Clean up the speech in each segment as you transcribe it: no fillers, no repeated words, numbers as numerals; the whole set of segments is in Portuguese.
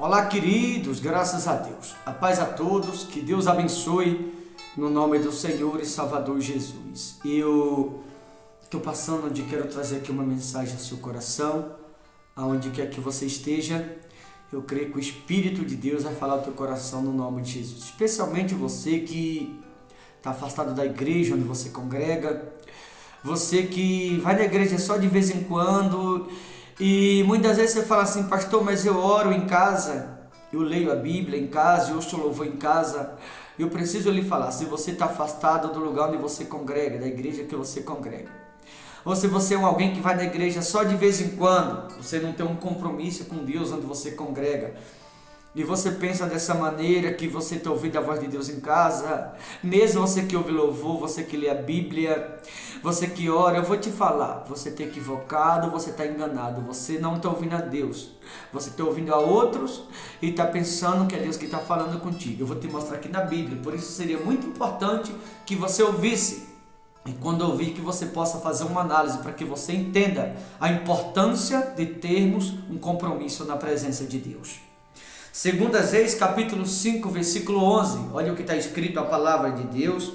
Olá, queridos, graças a Deus. A paz a todos, que Deus abençoe no nome do Senhor e Salvador Jesus. Eu estou passando onde quero trazer aqui uma mensagem ao seu coração, aonde quer que você esteja. Eu creio que o Espírito de Deus vai falar ao teu coração no nome de Jesus. Especialmente você que está afastado da igreja onde você congrega, você que vai na igreja só de vez em quando. E muitas vezes você fala assim: pastor, mas eu oro em casa, eu leio a Bíblia em casa, eu ouço louvor em casa. Eu preciso lhe falar, se você está afastado do lugar onde você congrega, da igreja que você congrega, ou se você é alguém que vai na igreja só de vez em quando, você não tem um compromisso com Deus onde você congrega, e você pensa dessa maneira, que você está ouvindo a voz de Deus em casa, mesmo você que ouve louvor, você que lê a Bíblia, você que ora, eu vou te falar, você está equivocado, você está enganado, você não está ouvindo a Deus, você está ouvindo a outros e está pensando que é Deus que está falando contigo. Eu vou te mostrar aqui na Bíblia, por isso seria muito importante que você ouvisse, e quando ouvir que você possa fazer uma análise para que você entenda a importância de termos um compromisso na presença de Deus. 2 Reis, capítulo 5, versículo 11, olha o que está escrito a palavra de Deus.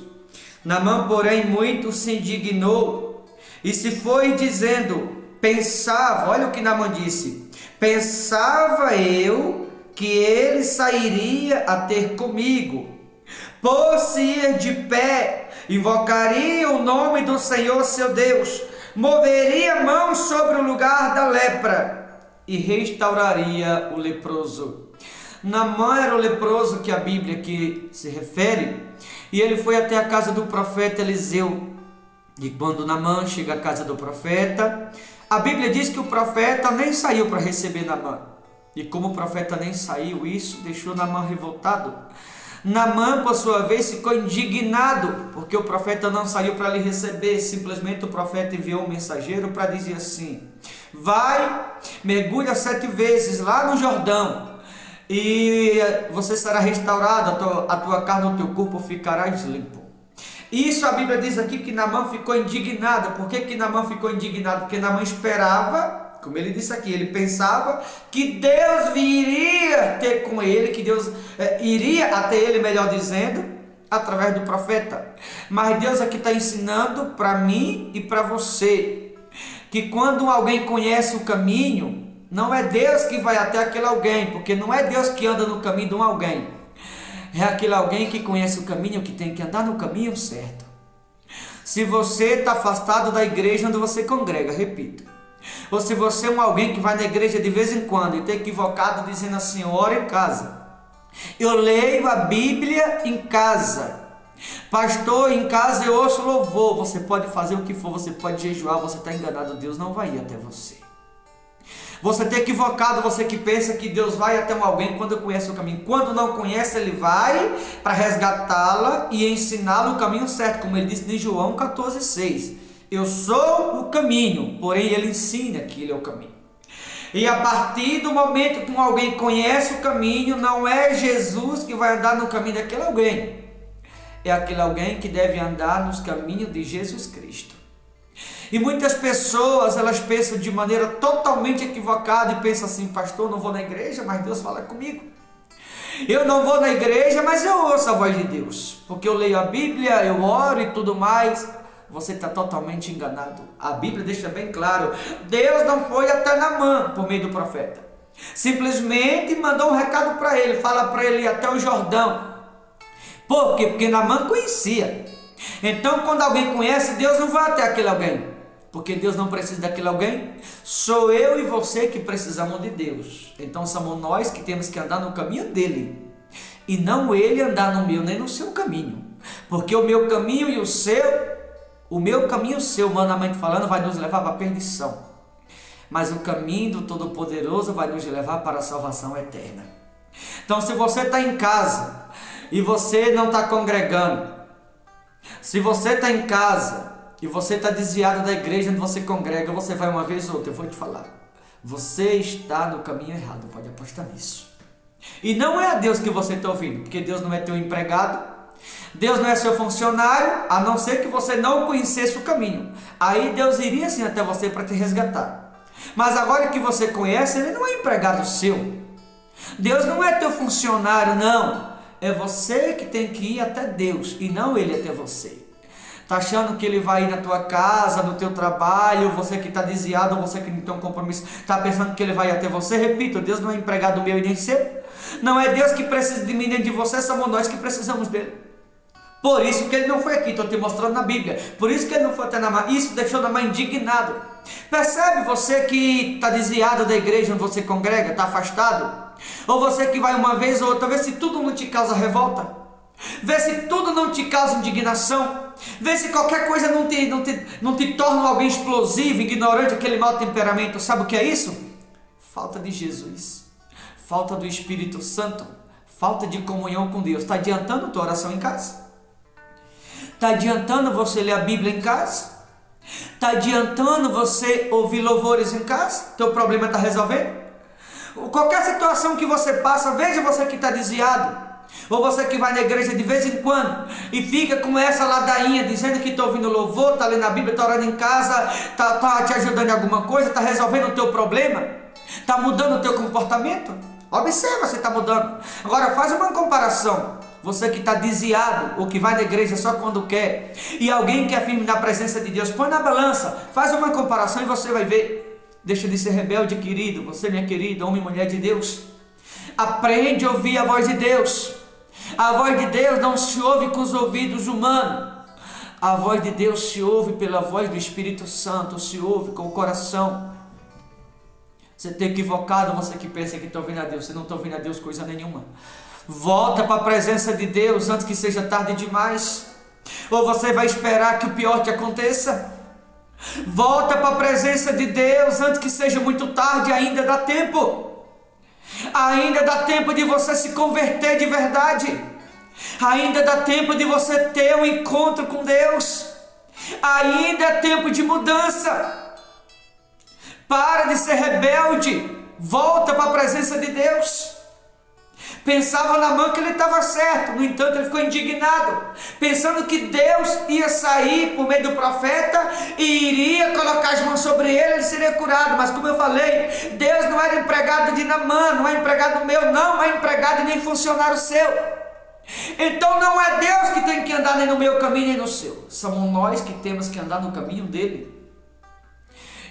Naamã, porém, muito se indignou e se foi dizendo, pensava, olha o que Naamã disse, pensava eu que ele sairia a ter comigo, pôr-se-ia de pé, invocaria o nome do Senhor seu Deus, moveria a mão sobre o lugar da lepra e restauraria o leproso. Naamã era o leproso que a Bíblia aqui se refere, e ele foi até a casa do profeta Eliseu. E quando Naamã chega à casa do profeta, a Bíblia diz que o profeta nem saiu para receber Naamã. E como o profeta nem saiu, isso deixou Naamã revoltado. Naamã, por sua vez, ficou indignado, porque o profeta não saiu para lhe receber. Simplesmente o profeta enviou um mensageiro para dizer assim: vai, mergulha 7 vezes lá no Jordão, e você será restaurado, a tua carne, o teu corpo ficará limpo. Isso a Bíblia diz aqui que Naamã ficou indignado. Por que Naamã ficou indignado? Porque Naamã esperava, como ele disse aqui, ele pensava que Deus viria ter com ele, que Deus iria até ele, melhor dizendo, através do profeta. Mas Deus aqui está ensinando para mim e para você, que quando alguém conhece o caminho, não é Deus que vai até aquele alguém, porque não é Deus que anda no caminho de um alguém. É aquele alguém que conhece o caminho, que tem que andar no caminho certo. Se você está afastado da igreja onde você congrega, repito, ou se você é um alguém que vai na igreja de vez em quando e está equivocado dizendo assim: eu oro em casa, eu leio a Bíblia em casa, pastor, em casa eu ouço louvor, você pode fazer o que for, você pode jejuar, você está enganado, Deus não vai ir até você. Você está equivocado, você que pensa que Deus vai até alguém quando conhece o caminho. Quando não conhece, Ele vai para resgatá-la e ensiná-la o caminho certo, como Ele disse em João 14,6. Eu sou o caminho, porém Ele ensina que Ele é o caminho. E a partir do momento que alguém conhece o caminho, não é Jesus que vai andar no caminho daquele alguém. É aquele alguém que deve andar nos caminhos de Jesus Cristo. E muitas pessoas, elas pensam de maneira totalmente equivocada e pensam assim: pastor, não vou na igreja, mas Deus fala comigo. Eu não vou na igreja, mas eu ouço a voz de Deus, porque eu leio a Bíblia, eu oro e tudo mais. Você está totalmente enganado. A Bíblia deixa bem claro, Deus não foi até Naamã por meio do profeta. Simplesmente mandou um recado para ele, fala para ele ir até o Jordão. Por quê? Porque Naamã conhecia. Então, quando alguém conhece, Deus não vai até aquele alguém, porque Deus não precisa daquele alguém. Sou eu e você que precisamos de Deus. Então somos nós que temos que andar no caminho dele, e não ele andar no meu nem no seu caminho, porque o meu caminho e o meu caminho e o seu, humanamente falando, vai nos levar para a perdição, mas o caminho do Todo-Poderoso vai nos levar para a salvação eterna. Então, se você está em casa e você não está congregando, se você está em casa e você está desviado da igreja onde você congrega, você vai uma vez ou outra, eu vou te falar, você está no caminho errado, pode apostar nisso. E não é a Deus que você está ouvindo, porque Deus não é teu empregado, Deus não é seu funcionário, a não ser que você não conhecesse o caminho. Aí Deus iria sim até você para te resgatar. Mas agora que você conhece, Ele não é empregado seu. Deus não é teu funcionário, não. É você que tem que ir até Deus e não Ele até você. Está achando que Ele vai ir na tua casa, no teu trabalho, você que está desviado, você que não tem um compromisso, está pensando que Ele vai ir até você? Repito, Deus não é empregado meu e nem seu. Não é Deus que precisa de mim nem de você, somos nós que precisamos dEle. Por isso que Ele não foi aqui, estou te mostrando na Bíblia. Por isso que Ele não foi até Naamã. Isso deixou Naamã indignado. Percebe você que está desviado da igreja onde você congrega, está afastado? Ou você que vai uma vez ou outra, vê se tudo não te causa revolta. Vê se tudo não te causa indignação. Vê se qualquer coisa não te torna alguém explosivo, ignorante, aquele mau temperamento. Sabe o que é isso? Falta de Jesus. Falta do Espírito Santo. Falta de comunhão com Deus. Está adiantando a tua oração em casa? Está adiantando você ler a Bíblia em casa? Está adiantando você ouvir louvores em casa? Teu problema está resolvendo? Qualquer situação que você passa, veja você que está desviado, ou você que vai na igreja de vez em quando e fica com essa ladainha dizendo que está ouvindo louvor, está lendo a Bíblia, está orando em casa, está te ajudando em alguma coisa, está resolvendo o teu problema, está mudando o teu comportamento. Observa se está mudando. Agora faz uma comparação. Você que está desviado, ou que vai na igreja só quando quer, e alguém que é firme na presença de Deus, põe na balança, faz uma comparação e você vai ver. Deixa de ser rebelde, querido, você minha querida, homem e mulher de Deus. Aprende a ouvir a voz de Deus. A voz de Deus não se ouve com os ouvidos humanos. A voz de Deus se ouve pela voz do Espírito Santo, se ouve com o coração. Você está equivocado, você que pensa que está ouvindo a Deus, você não está ouvindo a Deus coisa nenhuma. Volta para a presença de Deus antes que seja tarde demais. Ou você vai esperar que o pior te aconteça? Volta para a presença de Deus antes que seja muito tarde, ainda dá tempo. Ainda dá tempo de você se converter de verdade. Ainda dá tempo de você ter um encontro com Deus. Ainda é tempo de mudança. Para de ser rebelde. Volta para a presença de Deus. Pensava Naamã que ele estava certo, no entanto ele ficou indignado, pensando que Deus ia sair por meio do profeta e iria colocar as mãos sobre ele seria curado. Mas como eu falei, Deus não era empregado de Naamã, não é empregado meu, não é empregado nem funcionário seu. Então não é Deus que tem que andar nem no meu caminho nem no seu, somos nós que temos que andar no caminho dele.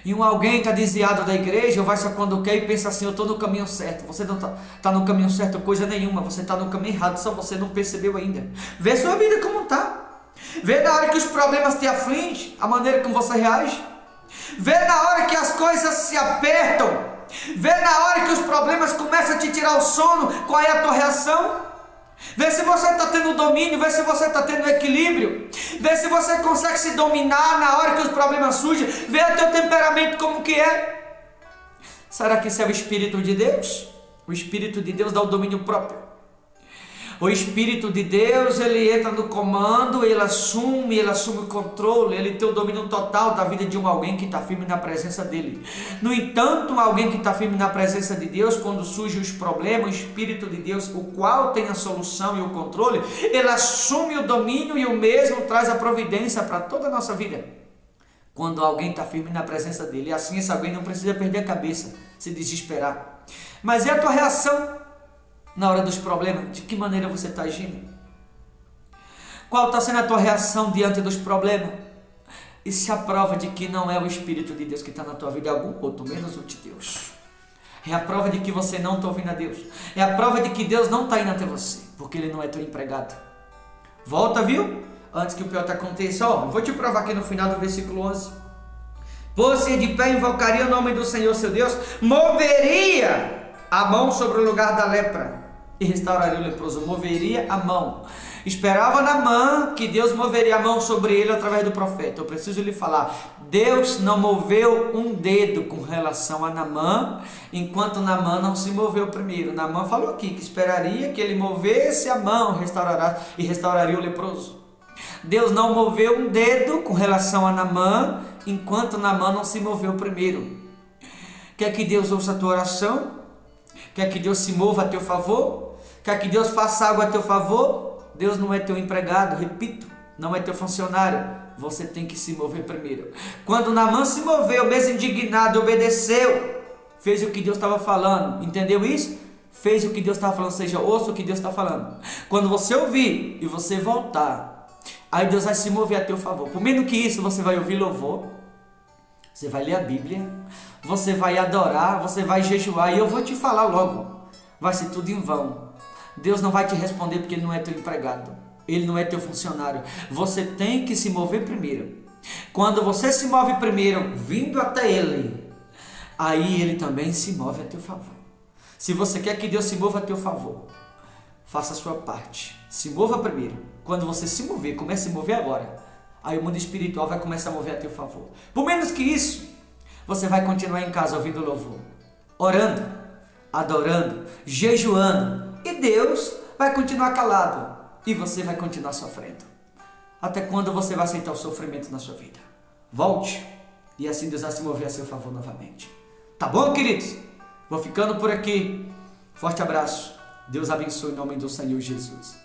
E alguém está desviado da igreja, ou vai só quando quer e pensa assim, eu estou no caminho certo. Você não está no caminho certo coisa nenhuma, você está no caminho errado, só você não percebeu ainda. Vê sua vida como está. Vê na hora que os problemas te afligem, a maneira como você reage. Vê na hora que as coisas se apertam. Vê na hora que os problemas começam a te tirar o sono, qual é a tua reação? Vê se você está tendo domínio, vê se você está tendo equilíbrio, vê se você consegue se dominar na hora que os problemas surgem, vê o teu temperamento como que é. Será que isso é o Espírito de Deus? O Espírito de Deus dá o domínio próprio. O Espírito de Deus, ele entra no comando, ele assume o controle, ele tem o domínio total da vida de alguém que está firme na presença dele. No entanto, alguém que está firme na presença de Deus, quando surgem os problemas, o Espírito de Deus, o qual tem a solução e o controle, ele assume o domínio e o mesmo traz a providência para toda a nossa vida. Quando alguém está firme na presença dele, e assim esse alguém não precisa perder a cabeça, se desesperar. Mas é a tua reação na hora dos problemas? De que maneira você está agindo? Qual está sendo a tua reação diante dos problemas? Isso é a prova de que não é o Espírito de Deus que está na tua vida, é algum outro, menos o de Deus. É a prova de que você não está ouvindo a Deus. É a prova de que Deus não está indo até você, porque Ele não é teu empregado. Volta, viu? Antes que o pior te aconteça, vou te provar aqui no final do versículo 11. Pôs-se de pé, invocaria o nome do Senhor seu Deus, moveria a mão sobre o lugar da lepra e restauraria o leproso. Moveria a mão. Esperava Naamã que Deus moveria a mão sobre ele através do profeta. Eu preciso lhe falar, Deus não moveu um dedo com relação a Naamã, enquanto Naamã não se moveu primeiro. Naamã falou aqui que esperaria que ele movesse a mão e restauraria o leproso. Deus não moveu um dedo com relação a Naamã, enquanto Naamã não se moveu primeiro. Quer que Deus ouça a tua oração? Quer que Deus se mova a teu favor? Quer que Deus faça algo a teu favor? Deus não é teu empregado, repito, não é teu funcionário. Você tem que se mover primeiro. Quando Naamã se moveu, mesmo indignado, obedeceu, fez o que Deus estava falando, entendeu isso? fez o que Deus estava falando, ou seja, ouça o que Deus está falando. Quando você ouvir e você voltar, aí Deus vai se mover a teu favor. Por menos que isso, você vai ouvir louvor, você vai ler a Bíblia, você vai adorar, você vai jejuar, e eu vou te falar logo, vai ser tudo em vão. Deus não vai te responder porque Ele não é teu empregado, Ele não é teu funcionário. Você tem que se mover primeiro. Quando você se move primeiro, vindo até Ele, aí Ele também se move a teu favor. Se você quer que Deus se mova a teu favor, faça a sua parte, se mova primeiro. Quando você se mover, comece a se mover agora, aí o mundo espiritual vai começar a mover a teu favor. Por menos que isso, você vai continuar em casa ouvindo louvor, orando, adorando, jejuando, e Deus vai continuar calado, e você vai continuar sofrendo. Até quando você vai aceitar o sofrimento na sua vida? Volte, e assim Deus vai se mover a seu favor novamente. Tá bom, queridos? Vou ficando por aqui. Forte abraço. Deus abençoe em nome do Senhor Jesus.